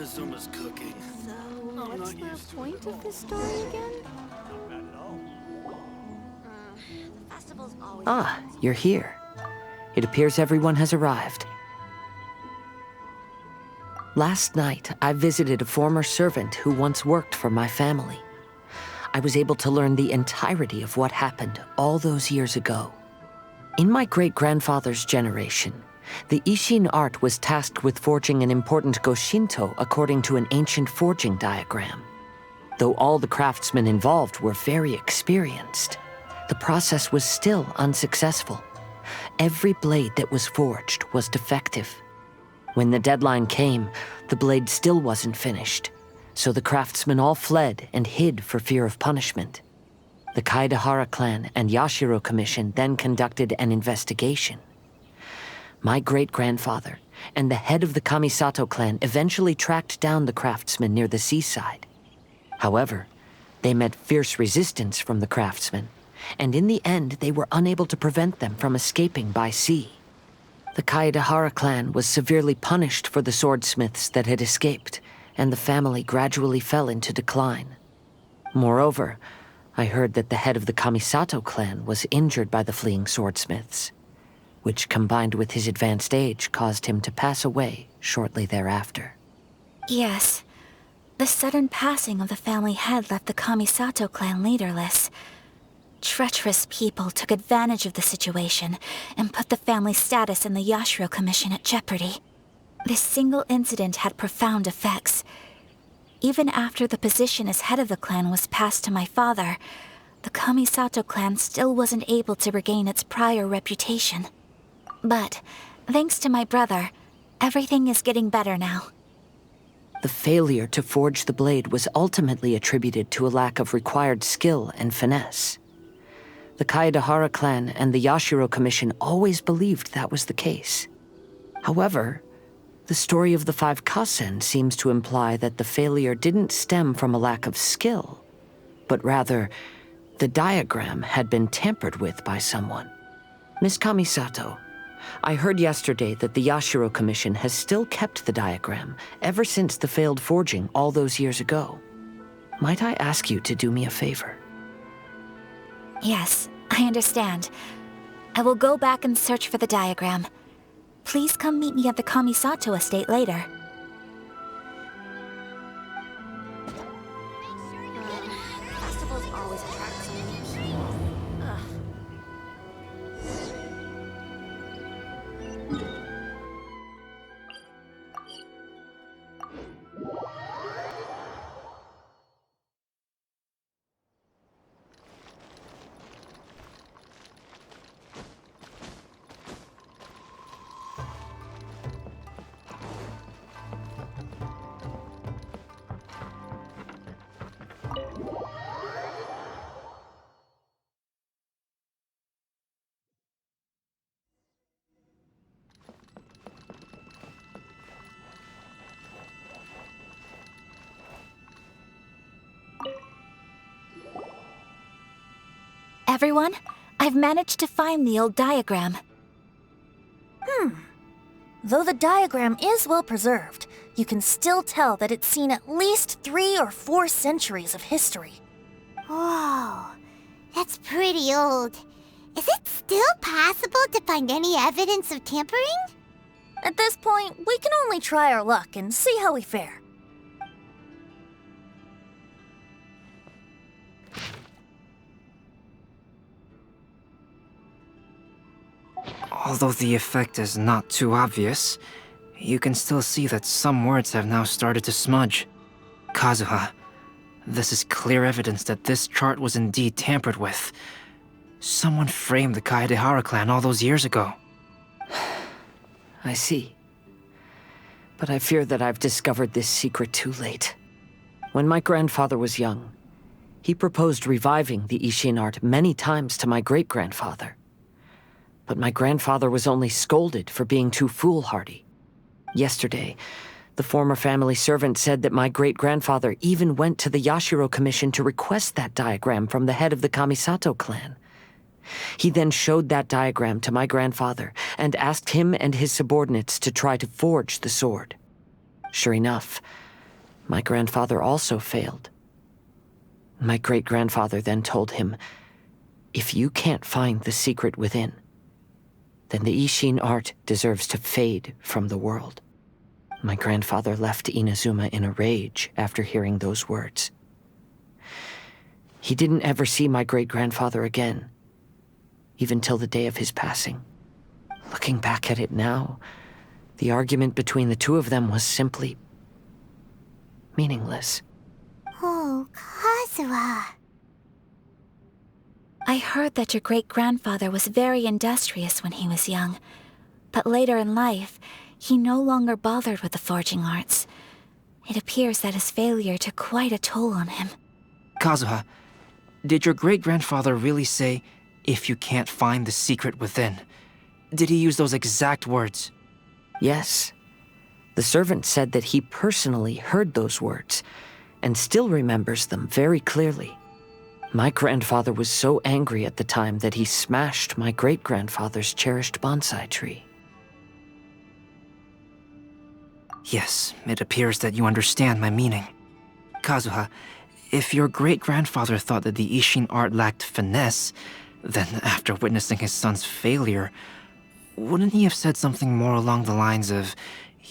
Kazuma's cooking. So, I'm what's not the used to point it at of all. this story again? Not bad at all. The festival's always... Ah, you're here. It appears everyone has arrived. Last night, I visited a former servant who once worked for my family. I was able to learn the entirety of what happened all those years ago. In my great-grandfather's generation, the Ishin art was tasked with forging an important Goshinto according to an ancient forging diagram. Though all the craftsmen involved were very experienced, the process was still unsuccessful. Every blade that was forged was defective. When the deadline came, the blade still wasn't finished, so the craftsmen all fled and hid for fear of punishment. The Kaedahara clan and Yashiro Commission then conducted an investigation. My great-grandfather and the head of the Kamisato clan eventually tracked down the craftsmen near the seaside. However, they met fierce resistance from the craftsmen, and in the end they were unable to prevent them from escaping by sea. The Kaedahara clan was severely punished for the swordsmiths that had escaped, and the family gradually fell into decline. Moreover, I heard that the head of the Kamisato clan was injured by the fleeing swordsmiths, which combined with his advanced age caused him to pass away shortly thereafter. Yes. The sudden passing of the family head left the Kamisato clan leaderless. Treacherous people took advantage of the situation and put the family's status in the Yashiro Commission at jeopardy. This single incident had profound effects. Even after the position as head of the clan was passed to my father, the Kamisato clan still wasn't able to regain its prior reputation. But, thanks to my brother, everything is getting better now. The failure to forge the blade was ultimately attributed to a lack of required skill and finesse. The Kaedahara clan and the Yashiro Commission always believed that was the case. However, the story of the 5 Kasen seems to imply that the failure didn't stem from a lack of skill, but rather, the diagram had been tampered with by someone. Miss Kamisato, I heard yesterday that the Yashiro Commission has still kept the diagram ever since the failed forging all those years ago. Might I ask you to do me a favor? Yes, I understand. I will go back and search for the diagram. Please come meet me at the Kamisato estate later. Festivals always attract so many people. Ugh. Everyone, I've managed to find the old diagram. Though the diagram is well preserved, you can still tell that it's seen at least 3 or 4 centuries of history. Whoa, that's pretty old. Is it still possible to find any evidence of tampering? At this point, we can only try our luck and see how we fare. Although the effect is not too obvious, you can still see that some words have now started to smudge. Kazuha, this is clear evidence that this chart was indeed tampered with. Someone framed the Kaedahara clan all those years ago. I see. But I fear that I've discovered this secret too late. When my grandfather was young, he proposed reviving the Ishin art many times to my great-grandfather. But my grandfather was only scolded for being too foolhardy. Yesterday, the former family servant said that my great-grandfather even went to the Yashiro Commission to request that diagram from the head of the Kamisato clan. He then showed that diagram to my grandfather and asked him and his subordinates to try to forge the sword. Sure enough, my grandfather also failed. My great-grandfather then told him, if you can't find the secret within, then the Ishin art deserves to fade from the world. My grandfather left Inazuma in a rage after hearing those words. He didn't ever see my great-grandfather again, even till the day of his passing. Looking back at it now, the argument between the two of them was simply meaningless. Oh, Kazuha. I heard that your great-grandfather was very industrious when he was young, but later in life, he no longer bothered with the forging arts. It appears that his failure took quite a toll on him. Kazuha, did your great-grandfather really say, if you can't find the secret within? Did he use those exact words? Yes. The servant said that he personally heard those words, and still remembers them very clearly. My grandfather was so angry at the time that he smashed my great-grandfather's cherished bonsai tree. Yes, it appears that you understand my meaning. Kazuha, if your great-grandfather thought that the Ishin art lacked finesse, then after witnessing his son's failure, wouldn't he have said something more along the lines of,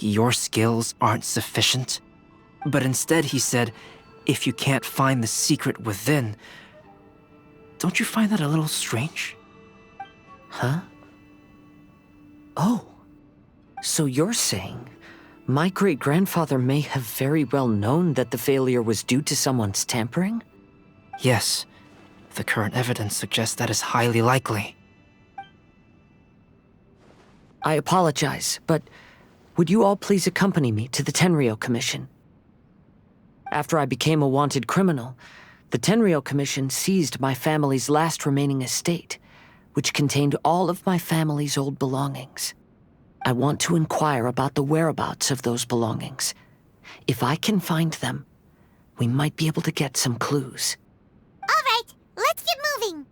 your skills aren't sufficient? But instead he said, if you can't find the secret within. Don't you find that a little strange? Huh? Oh. So you're saying my great-grandfather may have very well known that the failure was due to someone's tampering? Yes. The current evidence suggests that is highly likely. I apologize, but would you all please accompany me to the Tenryou Commission? After I became a wanted criminal, the Tenryou Commission seized my family's last remaining estate, which contained all of my family's old belongings. I want to inquire about the whereabouts of those belongings. If I can find them, we might be able to get some clues. All right, let's get moving.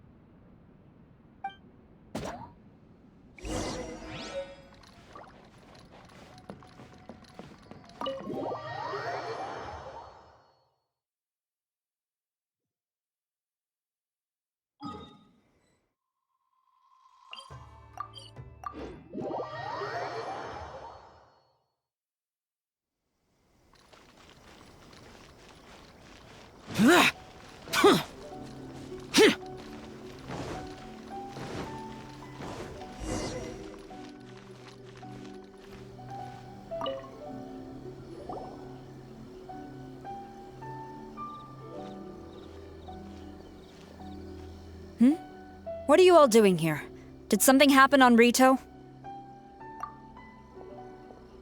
What are you all doing here? Did something happen on Rito?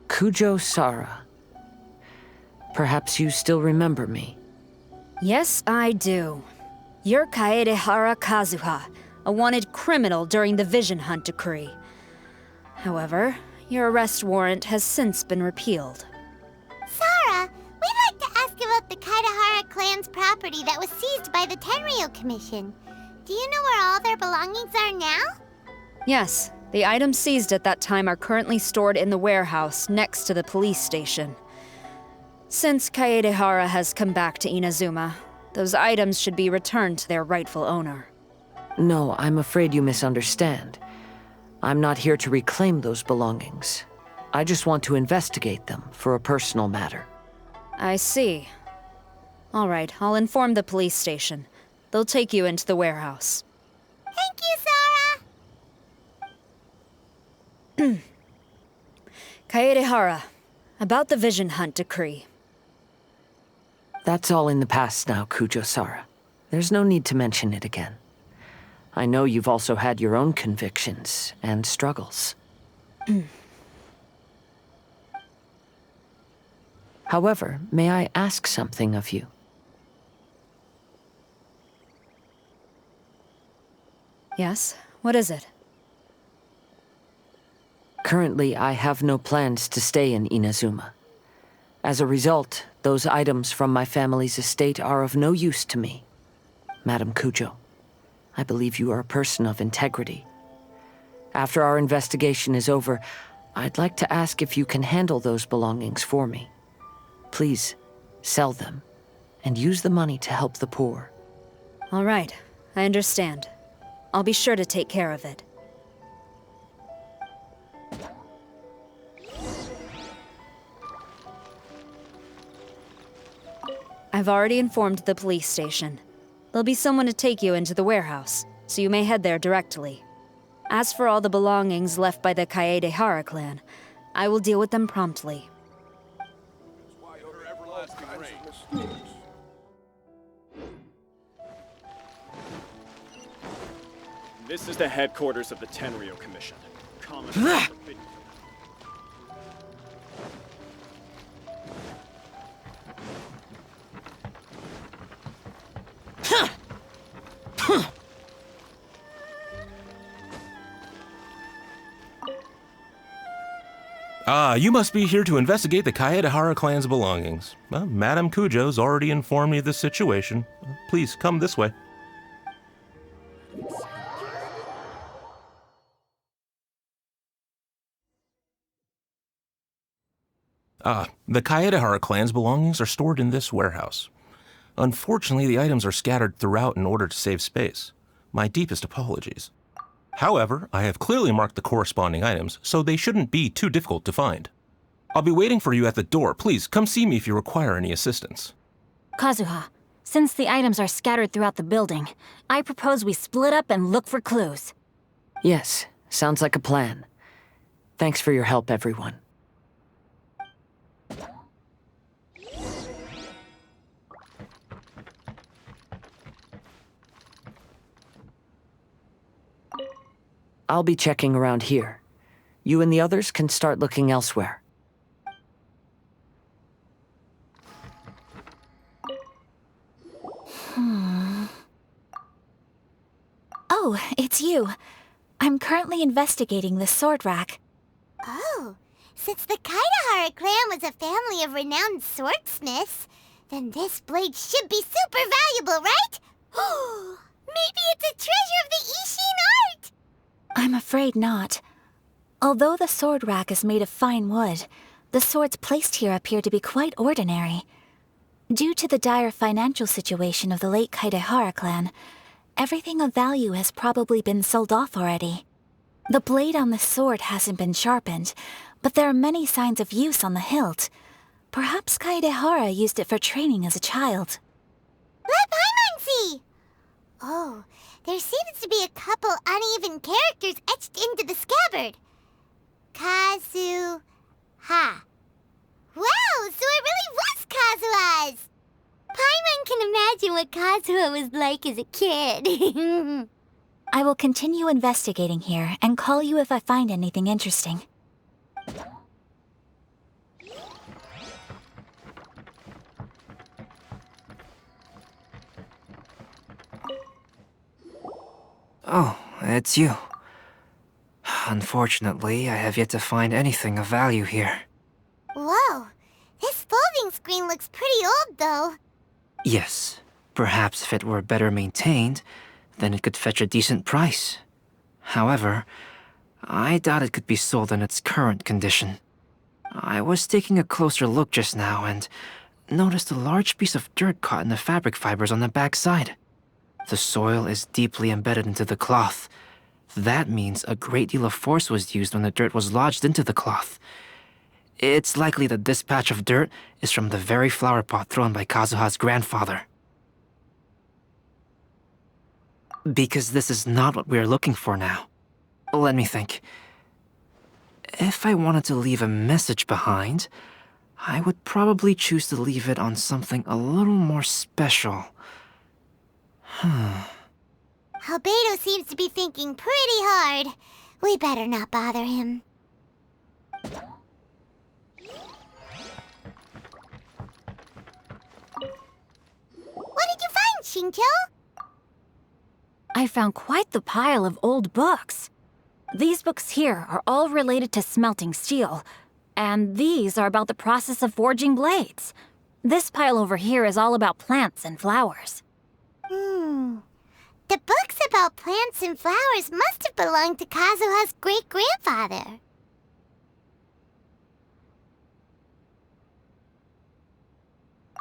Kujo Sara. Perhaps you still remember me. Yes, I do. You're Kaedehara Kazuha, a wanted criminal during the Vision Hunt decree. However, your arrest warrant has since been repealed. Sara, we'd like to ask about the Kaedehara clan's property that was seized by the Tenryou Commission. Do you know where all their belongings are now? Yes, the items seized at that time are currently stored in the warehouse next to the police station. Since Kaedehara has come back to Inazuma, those items should be returned to their rightful owner. No, I'm afraid you misunderstand. I'm not here to reclaim those belongings. I just want to investigate them for a personal matter. I see. All right, I'll inform the police station. They'll take you into the warehouse. Thank you, Sara! Kaedehara, about the Vision Hunt decree. That's all in the past now, Kujo Sara. There's no need to mention it again. I know you've also had your own convictions and struggles. However, may I ask something of you? Yes? What is it? Currently, I have no plans to stay in Inazuma. As a result, those items from my family's estate are of no use to me. Madam Kujo, I believe you are a person of integrity. After our investigation is over, I'd like to ask if you can handle those belongings for me. Please, sell them, and use the money to help the poor. All right, I understand. I'll be sure to take care of it. I've already informed the police station. There'll be someone to take you into the warehouse, so you may head there directly. As for all the belongings left by the Kaedehara clan, I will deal with them promptly. This is the headquarters of the Tenryou Commission. Common. You must be here to investigate the Kaedehara clan's belongings. Madame Kujo's already informed me of the situation. Please, come this way. The Kaedehara clan's belongings are stored in this warehouse. Unfortunately, the items are scattered throughout in order to save space. My deepest apologies. However, I have clearly marked the corresponding items, so they shouldn't be too difficult to find. I'll be waiting for you at the door. Please, come see me if you require any assistance. Kazuha, since the items are scattered throughout the building, I propose we split up and look for clues. Yes, sounds like a plan. Thanks for your help, everyone. I'll be checking around here. You and the others can start looking elsewhere. Oh, it's you. I'm currently investigating the sword rack. Oh, since the Kaedehara clan was a family of renowned swordsmiths, then this blade should be super valuable, right? Maybe it's a treasure of the Ishin art! I'm afraid not. Although the sword rack is made of fine wood, the swords placed here appear to be quite ordinary. Due to the dire financial situation of the late Kaedehara clan, everything of value has probably been sold off already. The blade on the sword hasn't been sharpened, but there are many signs of use on the hilt. Perhaps Kaedehara used it for training as a child. Let Paimon see! Oh, there seems to be a couple uneven characters etched into the scabbard. Kazuha. Wow, so it really was Kazuha's! Paimon can imagine what Kazuha was like as a kid. I will continue investigating here and call you if I find anything interesting. Oh, it's you. Unfortunately, I have yet to find anything of value here. Whoa, this folding screen looks pretty old, though. Yes, perhaps if it were better maintained, then it could fetch a decent price. However, I doubt it could be sold in its current condition. I was taking a closer look just now and noticed a large piece of dirt caught in the fabric fibers on the back side. The soil is deeply embedded into the cloth. That means a great deal of force was used when the dirt was lodged into the cloth. It's likely that this patch of dirt is from the very flower pot thrown by Kazuha's grandfather. Because this is not what we are looking for now. Let me think. If I wanted to leave a message behind, I would probably choose to leave it on something a little more special. Albedo seems to be thinking pretty hard. We better not bother him. What did you find, Shincho? I found quite the pile of old books. These books here are all related to smelting steel, and these are about the process of forging blades. This pile over here is all about plants and flowers. The books about plants and flowers must have belonged to Kazuha's great-grandfather.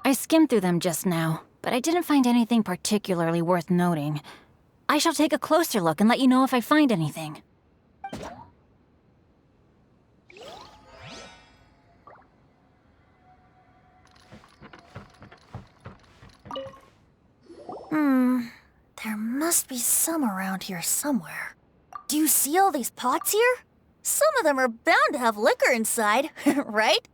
I I skimmed through them just now, but I didn't find anything particularly worth noting. I shall take a closer look and let you know if I find anything. There must be some around here somewhere. Do you see all these pots here? Some of them are bound to have liquor inside, right?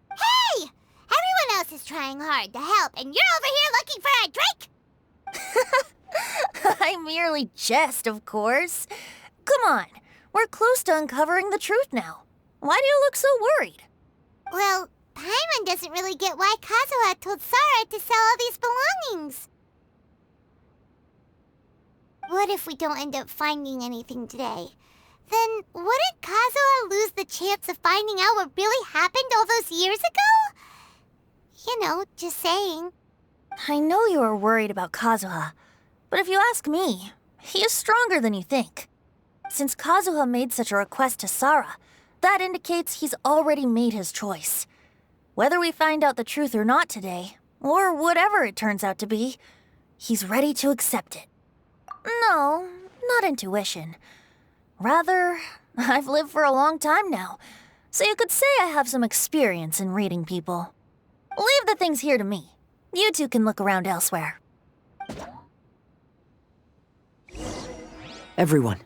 Hey! Everyone else is trying hard to help, and you're over here looking for a drink? I merely jest, of course. Come on, we're close to uncovering the truth now. Why do you look so worried? Well, Paimon doesn't really get why Kazuha told Sara to sell all these belongings. What if we don't end up finding anything today? Then wouldn't Kazuha lose the chance of finding out what really happened all those years ago? You know, just saying. I know you are worried about Kazuha, but if you ask me, he is stronger than you think. Since Kazuha made such a request to Sara, that indicates he's already made his choice. Whether we find out the truth or not today, or whatever it turns out to be, he's ready to accept it. No, not intuition. Rather, I've lived for a long time now, so you could say I have some experience in reading people. Leave the things here to me. You two can look around elsewhere. Everyone,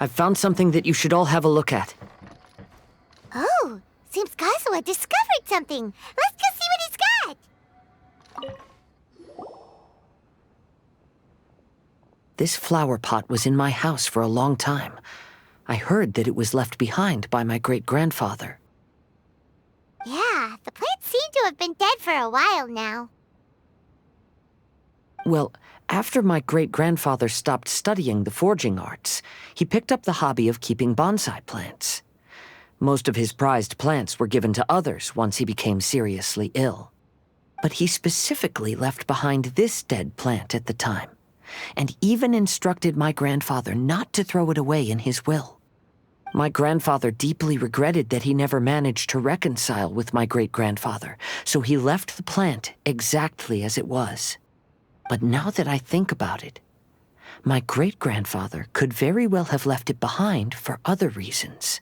I've found something that you should all have a look at. Oh, seems Kazuha discovered something. Let's go see what he's got. This flower pot was in my house for a long time. I heard that it was left behind by my great-grandfather. Yeah, the plants seem to have been dead for a while now. Well, after my great-grandfather stopped studying the forging arts, he picked up the hobby of keeping bonsai plants. Most of his prized plants were given to others once he became seriously ill. But he specifically left behind this dead plant at the time, and even instructed my grandfather not to throw it away in his will. My grandfather deeply regretted that he never managed to reconcile with my great-grandfather, so he left the plant exactly as it was. But now that I think about it, my great-grandfather could very well have left it behind for other reasons.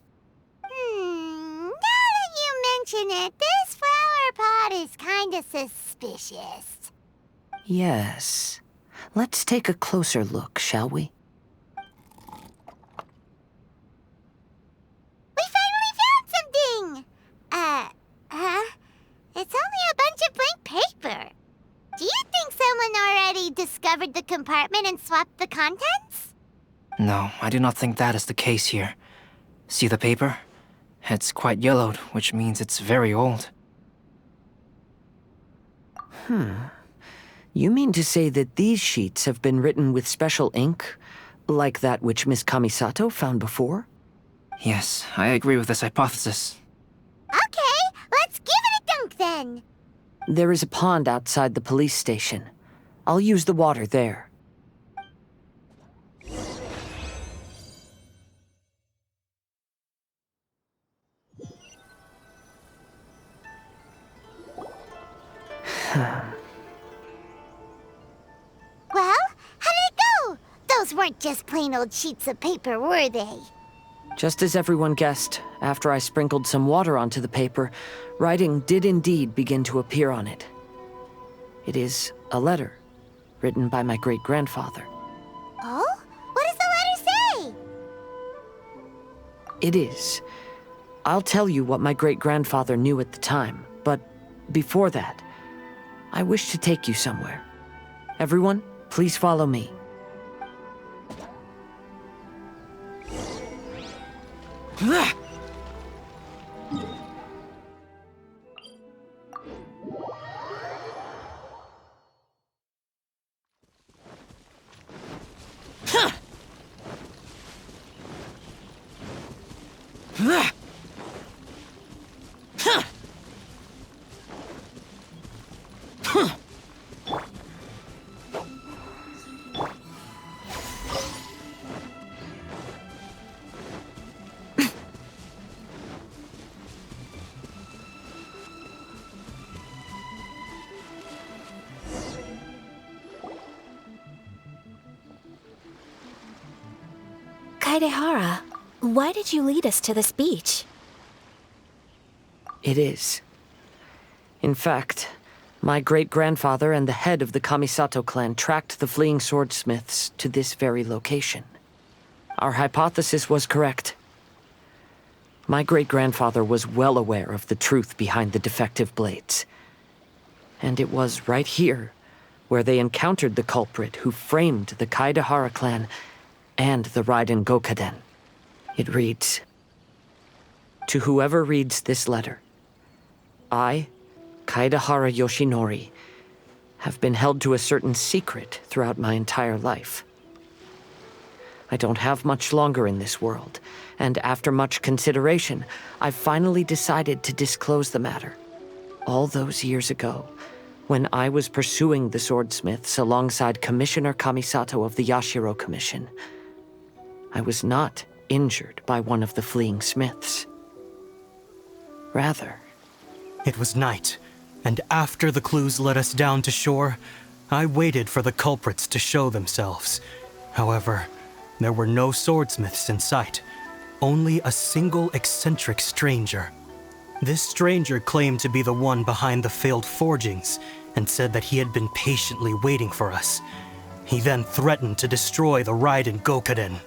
Now that you mention it, this flower pot is kinda suspicious. Yes. Let's take a closer look, shall we? We finally found something! It's only a bunch of blank paper. Do you think someone already discovered the compartment and swapped the contents? No, I do not think that is the case here. See the paper? It's quite yellowed, which means it's very old. You mean to say that these sheets have been written with special ink, like that which Miss Kamisato found before? Yes, I agree with this hypothesis. Okay, let's give it a dunk then. There is a pond outside the police station. I'll use the water there. Well, how did it go? Those weren't just plain old sheets of paper, were they? Just as everyone guessed, after I sprinkled some water onto the paper, writing did indeed begin to appear on it. It is a letter, written by my great-grandfather. Oh? What does the letter say? It is. I'll tell you what my great-grandfather knew at the time, but before that, I wish to take you somewhere. Everyone, please follow me. Kaedehara, why did you lead us to this beach? It is. In fact, my great-grandfather and the head of the Kamisato clan tracked the fleeing swordsmiths to this very location. Our hypothesis was correct. My great-grandfather was well aware of the truth behind the defective blades. And it was right here where they encountered the culprit who framed the Kaedehara clan and the Raiden Gokaden. It reads, "To whoever reads this letter, I, Kaedehara Yoshinori, have been held to a certain secret throughout my entire life. I don't have much longer in this world, and after much consideration, I've finally decided to disclose the matter. All those years ago, when I was pursuing the swordsmiths alongside Commissioner Kamisato of the Yashiro Commission, I was not injured by one of the fleeing smiths. Rather, it was night, and after the clues led us down to shore, I waited for the culprits to show themselves. However, there were no swordsmiths in sight, only a single eccentric stranger. This stranger claimed to be the one behind the failed forgings and said that he had been patiently waiting for us. He then threatened to destroy the Raiden Gokaden.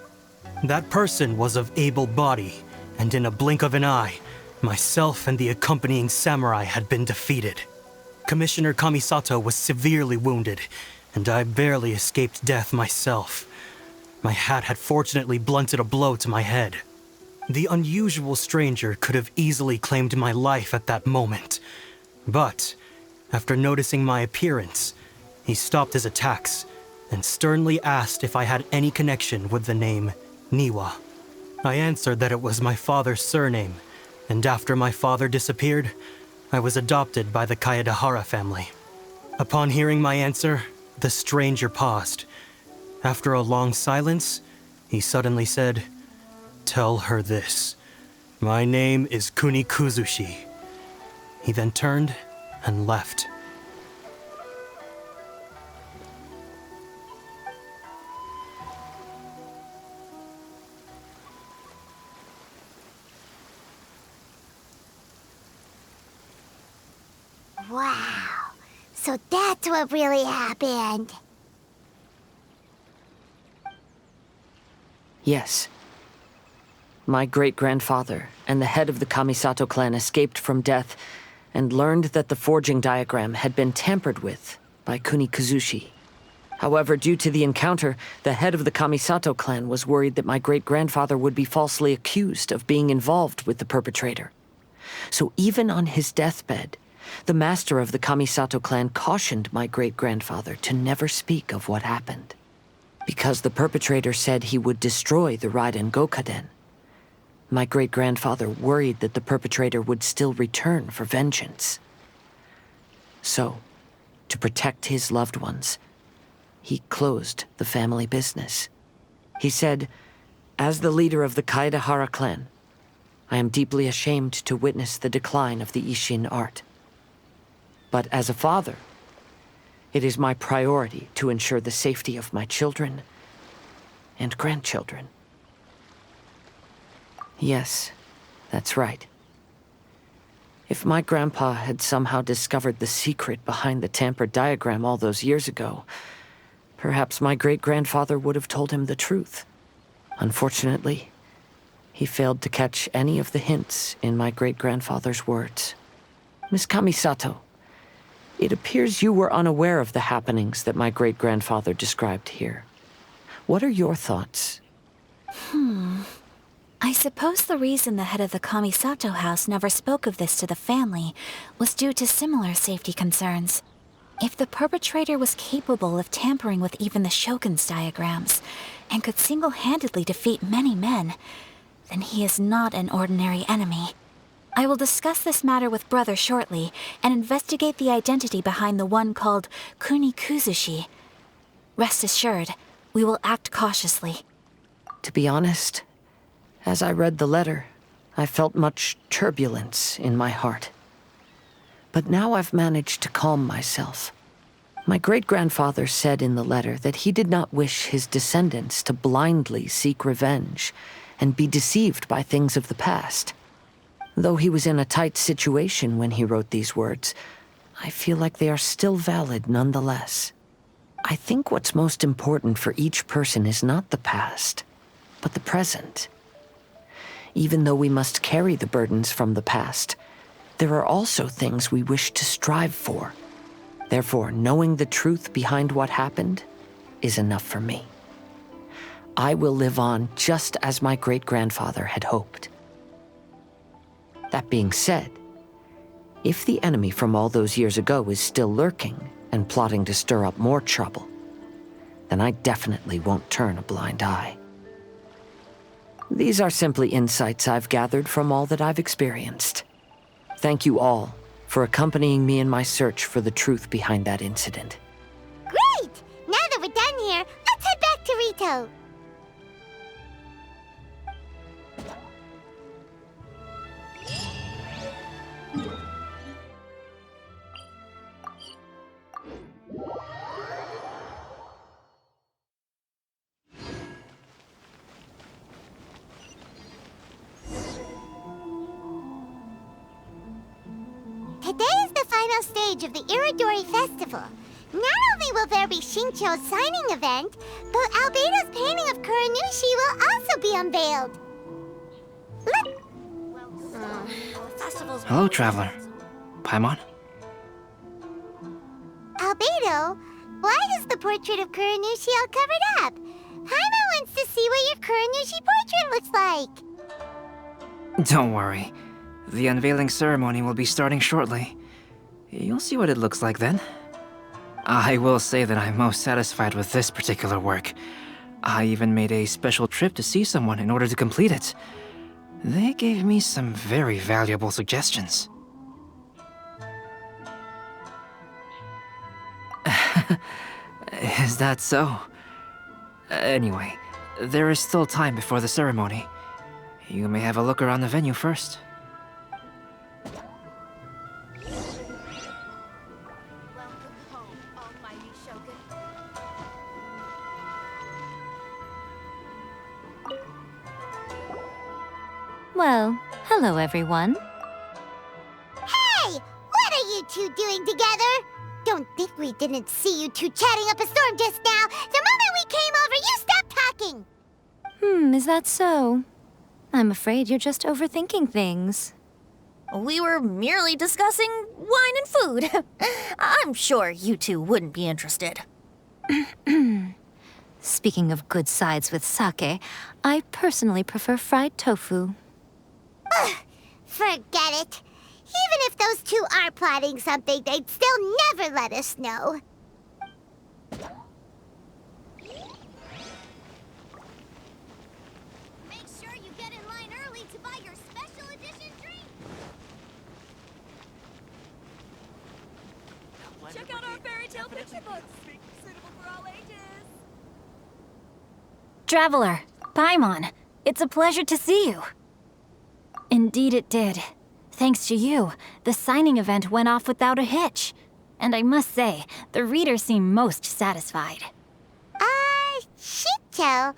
That person was of able body, and in a blink of an eye, myself and the accompanying samurai had been defeated. Commissioner Kamisato was severely wounded, and I barely escaped death myself. My hat had fortunately blunted a blow to my head. The unusual stranger could have easily claimed my life at that moment. But, after noticing my appearance, he stopped his attacks and sternly asked if I had any connection with the name Niwa. I answered that it was my father's surname, and after my father disappeared, I was adopted by the Kaedehara family. Upon hearing my answer, the stranger paused. After a long silence, he suddenly said, "Tell her this. My name is Kunikuzushi." He then turned and left. Wow. So that's what really happened. yes. My great-grandfather and the head of the Kamisato clan escaped from death and learned that the forging diagram had been tampered with by Kunikuzushi. However, due to the encounter, the head of the Kamisato clan was worried that my great-grandfather would be falsely accused of being involved with the perpetrator. So even on his deathbed, the master of the Kamisato clan cautioned my great-grandfather to never speak of what happened. Because the perpetrator said he would destroy the Raiden Gokaden, my great-grandfather worried that the perpetrator would still return for vengeance. So, to protect his loved ones, he closed the family business. He said, "As the leader of the Kaedehara clan, I am deeply ashamed to witness the decline of the Isshin art. But as a father, it is my priority to ensure the safety of my children and grandchildren." Yes, that's right. If my grandpa had somehow discovered the secret behind the tampered diagram all those years ago, perhaps my great-grandfather would have told him the truth. Unfortunately, he failed to catch any of the hints in my great-grandfather's words. Miss Kamisato, it appears you were unaware of the happenings that my great-grandfather described here. What are your thoughts? I suppose the reason the head of the Kamisato house never spoke of this to the family was due to similar safety concerns. If the perpetrator was capable of tampering with even the Shogun's diagrams, and could single-handedly defeat many men, then he is not an ordinary enemy. I will discuss this matter with Brother shortly, and investigate the identity behind the one called Kunikuzushi. Rest assured, we will act cautiously. To be honest, as I read the letter, I felt much turbulence in my heart. But now I've managed to calm myself. My great-grandfather said in the letter that he did not wish his descendants to blindly seek revenge and be deceived by things of the past. Though he was in a tight situation when he wrote these words, I feel like they are still valid nonetheless. I think what's most important for each person is not the past, but the present. Even though we must carry the burdens from the past, there are also things we wish to strive for. Therefore, knowing the truth behind what happened is enough for me. I will live on just as my great-grandfather had hoped. That being said, if the enemy from all those years ago is still lurking and plotting to stir up more trouble, then I definitely won't turn a blind eye. These are simply insights I've gathered from all that I've experienced. Thank you all for accompanying me in my search for the truth behind that incident. Great! Now that we're done here, let's head back to Rito. Today is the final stage of the Irodori Festival. Not only will there be Shincho's signing event, but Albedo's painting of Kuranushi will also be unveiled. Hello, traveler. Paimon? Albedo, why is the portrait of Kuranushi all covered up? Paimon wants to see what your Kuranushi portrait looks like. Don't worry. The unveiling ceremony will be starting shortly. You'll see what it looks like then. I will say that I'm most satisfied with this particular work. I even made a special trip to see someone in order to complete it. They gave me some very valuable suggestions. Is that so? Anyway, there is still time before the ceremony. You may have a look around the venue first. Well, hello everyone. Hey! What are you two doing together? Don't think we didn't see you two chatting up a storm just now. The moment we came over, you stopped talking. Is that so? I'm afraid you're just overthinking things. We were merely discussing wine and food. I'm sure you two wouldn't be interested. Speaking of good sides with sake, I personally prefer fried tofu. Forget it. Even if those two are plotting something, they'd still never let us know. Make sure you get in line early to buy your special edition drink. Check out our fairy tale picture books. Suitable for all ages. Traveler, Paimon, it's a pleasure to see you. Indeed it did. Thanks to you, the signing event went off without a hitch. And I must say, the readers seem most satisfied. Shincho,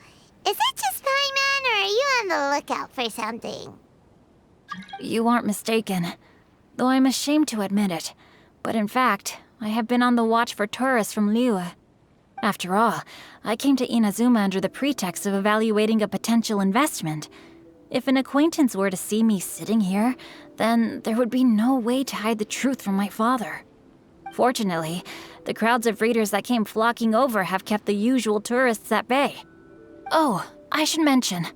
is that just Paimon, or are you on the lookout for something? You aren't mistaken, though I'm ashamed to admit it. But in fact, I have been on the watch for tourists from Liyue. After all, I came to Inazuma under the pretext of evaluating a potential investment. If an acquaintance were to see me sitting here, then there would be no way to hide the truth from my father. Fortunately, the crowds of readers that came flocking over have kept the usual tourists at bay. Oh, I should mention,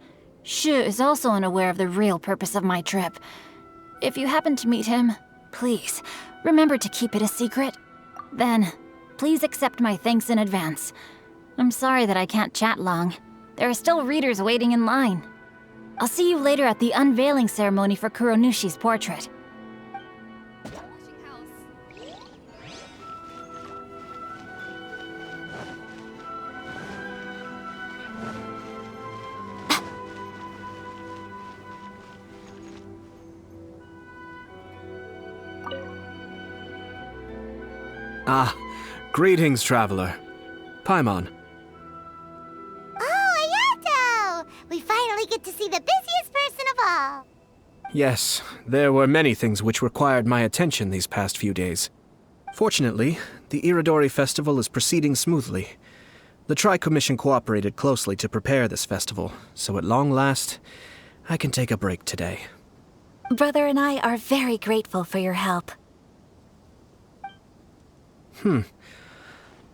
Shu is also unaware of the real purpose of my trip. If you happen to meet him, please, remember to keep it a secret. Then, please accept my thanks in advance. I'm sorry that I can't chat long. There are still readers waiting in line. I'll see you later at the unveiling ceremony for Kuronushi's portrait. Greetings, traveler. Paimon. Oh, Ayato! We finally get to see the busiest person of all. Yes, there were many things which required my attention these past few days. Fortunately, the Irodori festival is proceeding smoothly. The Tri-Commission cooperated closely to prepare this festival, so at long last, I can take a break today. Brother and I are very grateful for your help.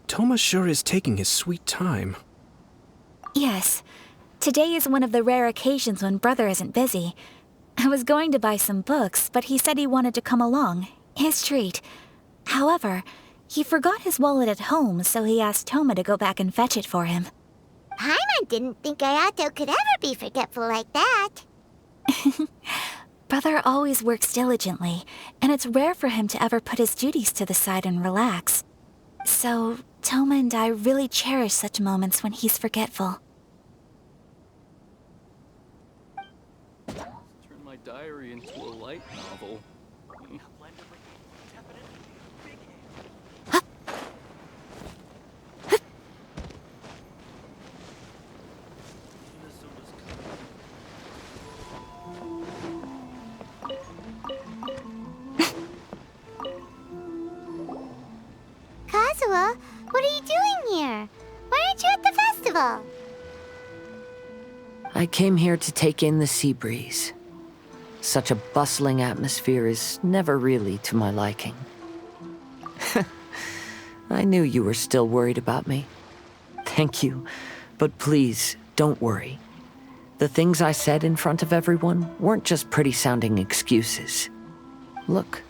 Toma sure is taking his sweet time. Yes. Today is one of the rare occasions when Brother isn't busy. I was going to buy some books, but he said he wanted to come along. His treat. However, he forgot his wallet at home, so he asked Toma to go back and fetch it for him. Paimon didn't think Ayato could ever be forgetful like that. Brother always works diligently, and it's rare for him to ever put his duties to the side and relax. So, Toma and I really cherish such moments when he's forgetful. Turn my diary into a light novel. Kazuha, what are you doing here? Why aren't you at the festival? I came here to take in the sea breeze. Such a bustling atmosphere is never really to my liking. I knew you were still worried about me. Thank you, but please, don't worry. The things I said in front of everyone weren't just pretty-sounding excuses. Look,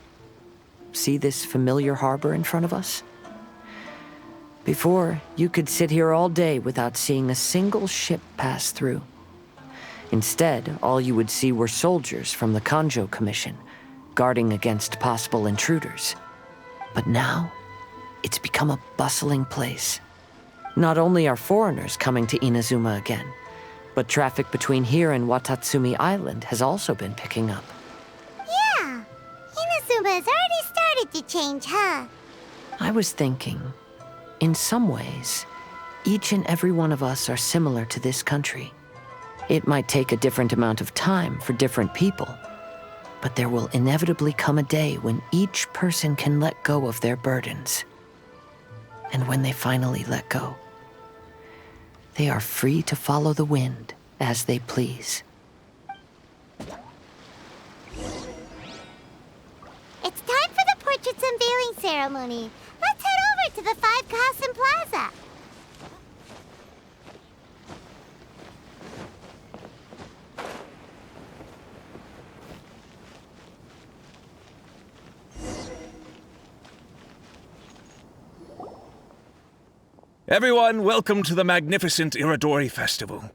see this familiar harbor in front of us? Before, you could sit here all day without seeing a single ship pass through. Instead, all you would see were soldiers from the Kanjo Commission, guarding against possible intruders. But now, it's become a bustling place. Not only are foreigners coming to Inazuma again, but traffic between here and Watatsumi Island has also been picking up. Yeah, Inazuma has already started to change, huh? I was thinking, in some ways, each and every one of us are similar to this country. It might take a different amount of time for different people, but there will inevitably come a day when each person can let go of their burdens. And when they finally let go, they are free to follow the wind as they please. It's time for the portraits unveiling ceremony. Let's head over to the Five Kasen Plaza. Everyone, welcome to the magnificent Irodori Festival.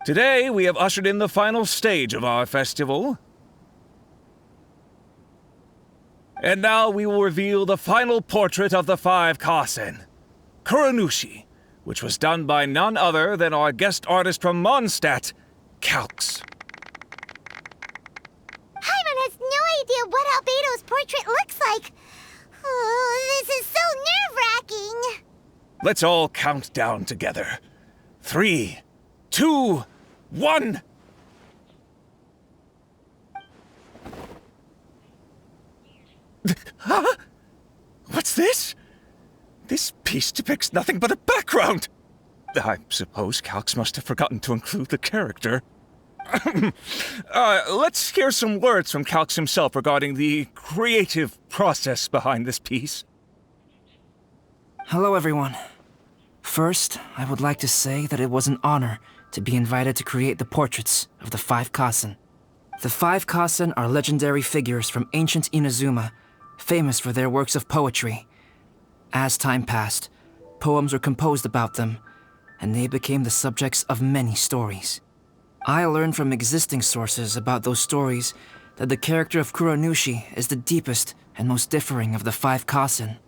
Today, we have ushered in the final stage of our festival. And now we will reveal the final portrait of the Five Kasen, Kuranushi, which was done by none other than our guest artist from Mondstadt, Calx. Paimon has no idea what Albedo's portrait looks like. Oh, this is so nerve-wracking. Let's all count down together. 3, 2, 1. Huh? What's this? This piece depicts nothing but a background. I suppose Calx must have forgotten to include the character. Let's hear some words from Calx himself regarding the creative process behind this piece. Hello, everyone. First, I would like to say that it was an honor to be invited to create the portraits of the Five Kasen. The Five Kasen are legendary figures from ancient Inazuma, famous for their works of poetry. As time passed, poems were composed about them, and they became the subjects of many stories. I learned from existing sources about those stories that the character of Kuranushi is the deepest and most differing of the Five Kasen.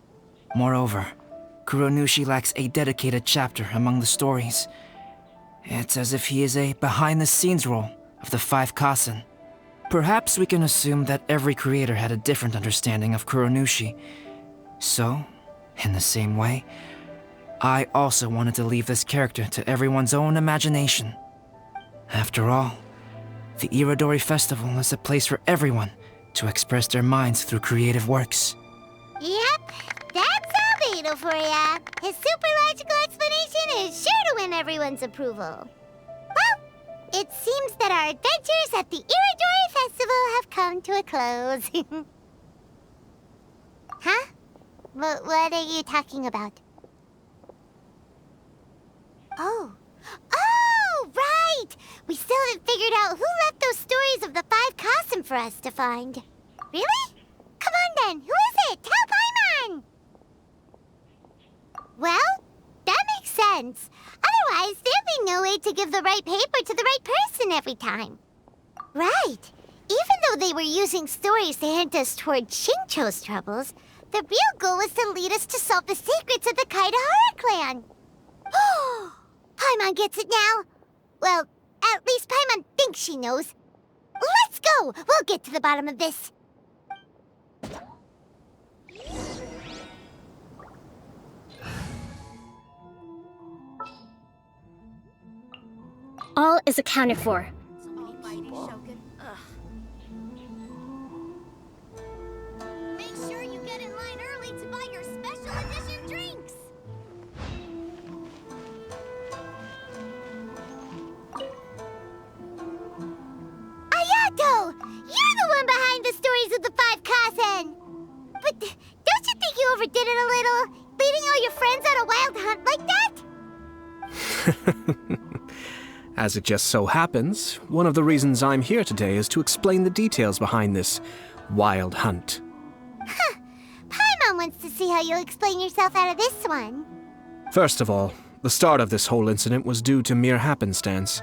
Moreover, Kuranushi lacks a dedicated chapter among the stories. It's as if he is a behind-the-scenes role of the Five Kasen. Perhaps we can assume that every creator had a different understanding of Kuronushi. So, in the same way, I also wanted to leave this character to everyone's own imagination. After all, the Irodori Festival is a place for everyone to express their minds through creative works. Yep, that's Albedo for ya. His super logical explanation is sure to win everyone's approval. Well, it seems that our adventures at the Irodori Festival have come to a close. Huh? What are you talking about? Oh, right! We still haven't figured out who left those stories of the 5 Kasim for us to find. Really? Come on then, who is it? Tell Paimon! Well, that makes sense. Otherwise, there'd be no way to give the right paper to the right person every time. Right. Even though they were using stories to hint us toward Shincho's troubles, the real goal was to lead us to solve the secrets of the Kaidahara clan. Oh, Paimon gets it now. Well, at least Paimon thinks she knows. Let's go! We'll get to the bottom of this. All is accounted for. Make sure you get in line early to buy your special edition drinks. Ayato! You're the one behind the stories of the 5 Kazen! But don't you think you overdid it a little? Leading all your friends on a wild hunt like that? As it just so happens, one of the reasons I'm here today is to explain the details behind this wild hunt. Huh. Paimon wants to see how you'll explain yourself out of this one. First of all, the start of this whole incident was due to mere happenstance.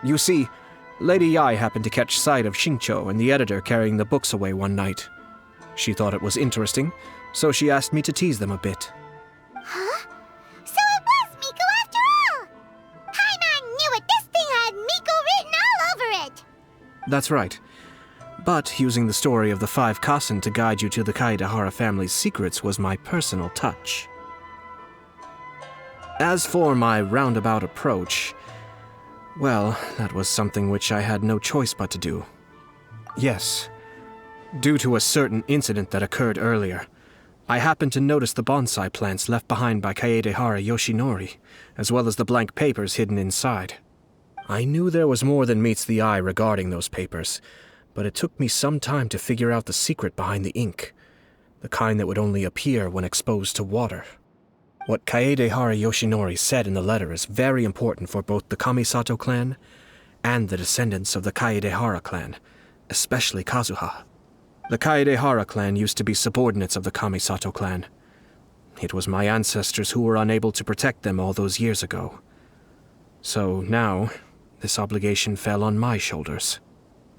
You see, Lady Yai happened to catch sight of Shincho and the editor carrying the books away one night. She thought it was interesting, so she asked me to tease them a bit. Huh? So it was Miko after all! Paimon knew it! This thing had Miko written all over it! That's right. But using the story of the 5 Kasen to guide you to the Kaidahara family's secrets was my personal touch. As for my roundabout approach, well, that was something which I had no choice but to do. Yes, due to a certain incident that occurred earlier, I happened to notice the bonsai plants left behind by Kaedehara Yoshinori, as well as the blank papers hidden inside. I knew there was more than meets the eye regarding those papers, but it took me some time to figure out the secret behind the ink, the kind that would only appear when exposed to water. What Kaedehara Yoshinori said in the letter is very important for both the Kamisato clan and the descendants of the Kaedehara clan, especially Kazuha. The Kaedehara clan used to be subordinates of the Kamisato clan. It was my ancestors who were unable to protect them all those years ago. So now, this obligation fell on my shoulders.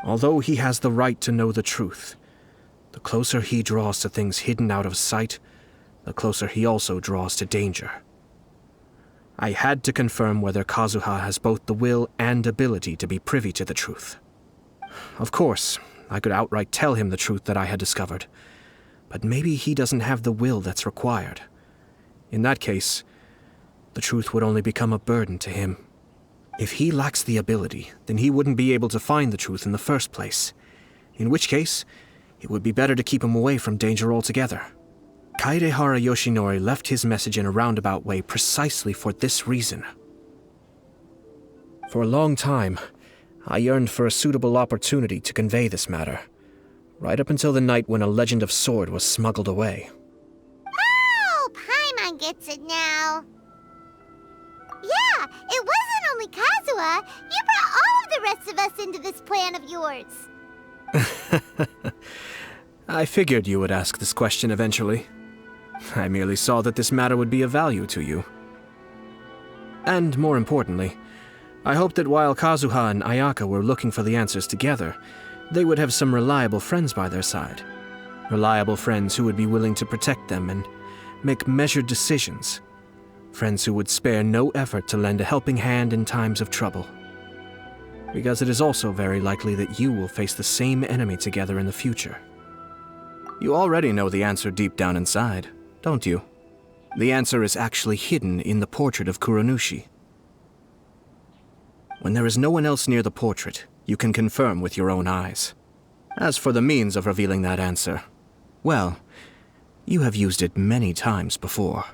Although he has the right to know the truth, the closer he draws to things hidden out of sight, the closer he also draws to danger. I had to confirm whether Kazuha has both the will and ability to be privy to the truth. Of course, I could outright tell him the truth that I had discovered, but maybe he doesn't have the will that's required. In that case, the truth would only become a burden to him. If he lacks the ability, then he wouldn't be able to find the truth in the first place, in which case, it would be better to keep him away from danger altogether. Kaedehara Yoshinori left his message in a roundabout way precisely for this reason. For a long time, I yearned for a suitable opportunity to convey this matter, right up until the night when a legend of sword was smuggled away. Oh, Paimon gets it now. Yeah, it wasn't only Kazuha. You brought all of the rest of us into this plan of yours. I figured you would ask this question eventually. I merely saw that this matter would be of value to you. And more importantly, I hoped that while Kazuha and Ayaka were looking for the answers together, they would have some reliable friends by their side. Reliable friends who would be willing to protect them and make measured decisions. Friends who would spare no effort to lend a helping hand in times of trouble. because it is also very likely that you will face the same enemy together in the future. You already know the answer deep down inside, don't you? The answer is actually hidden in the portrait of Kuronushi. When there is no one else near the portrait, you can confirm with your own eyes. As for the means of revealing that answer, well, you have used it many times before.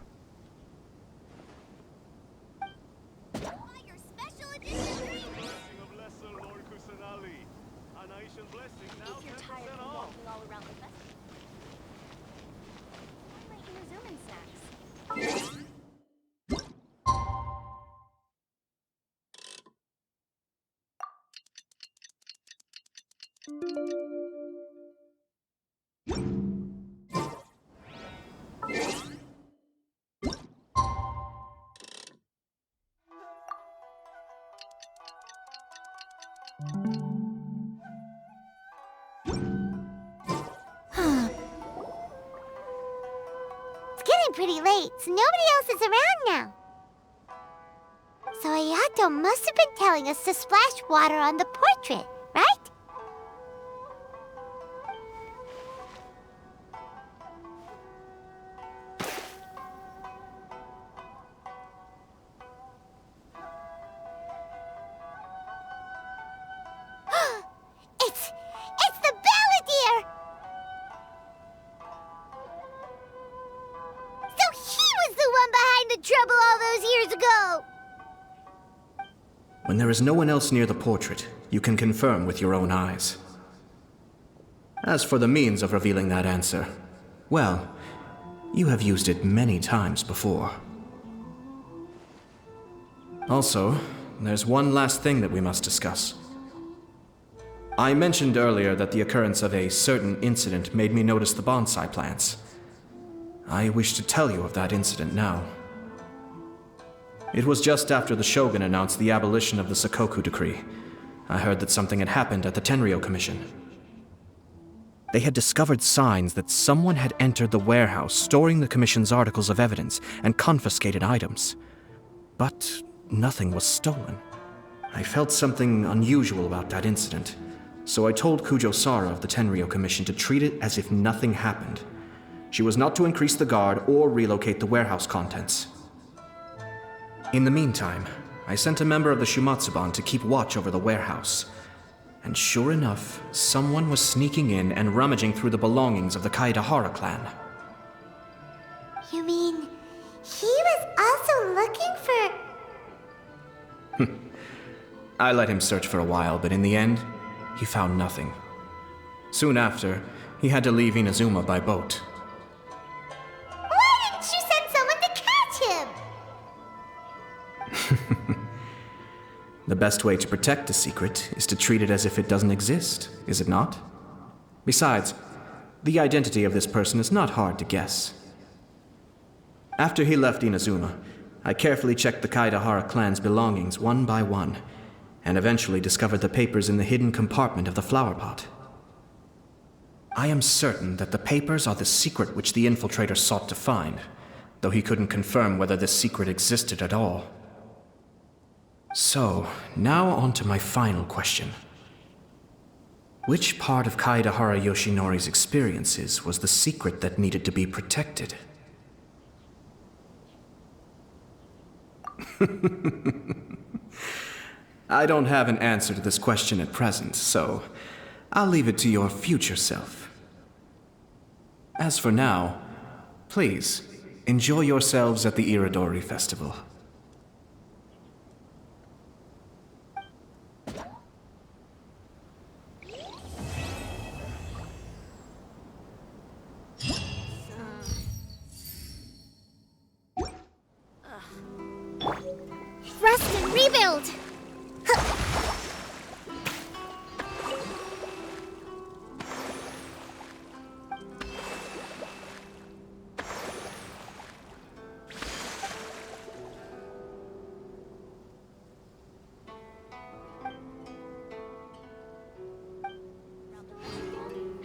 It's getting pretty late, so nobody else is around now. So Ayato must have been telling us to splash water on the portrait, right? It's the balladeer! So he was the one behind the trouble all those years ago! When there is no one else near the portrait, you can confirm with your own eyes. As for the means of revealing that answer, well, you have used it many times before. Also, there's one last thing that we must discuss. I mentioned earlier that the occurrence of a certain incident made me notice the bonsai plants. I wish to tell you of that incident now. It was just after the Shogun announced the abolition of the Sakoku Decree. I heard that something had happened at the Tenryou Commission. They had discovered signs that someone had entered the warehouse storing the Commission's articles of evidence and confiscated items. But nothing was stolen. I felt something unusual about that incident, so I told Kujo Sara of the Tenryou Commission to treat it as if nothing happened. She was not to increase the guard or relocate the warehouse contents. In the meantime, I sent a member of the Shumatsuban to keep watch over the warehouse. And sure enough, someone was sneaking in and rummaging through the belongings of the Kaedahara clan. You mean, he was also looking for... I let him search for a while, but in the end, he found nothing. Soon after, he had to leave Inazuma by boat. Why didn't you send someone to catch him? The best way to protect a secret is to treat it as if it doesn't exist, is it not? Besides, the identity of this person is not hard to guess. After he left Inazuma, I carefully checked the Kaedahara clan's belongings one by one, and eventually discovered the papers in the hidden compartment of the flower pot. I am certain that the papers are the secret which the infiltrator sought to find, though he couldn't confirm whether this secret existed at all. So, now on to my final question. Which part of Kaedahara Yoshinori's experiences was the secret that needed to be protected? I don't have an answer to this question at present, so I'll leave it to your future self. As for now, please, enjoy yourselves at the Irodori Festival. Rest and rebuild!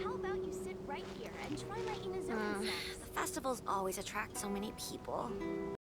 How about you sit right here and try my Inazuma snacks? The festivals always attract so many people.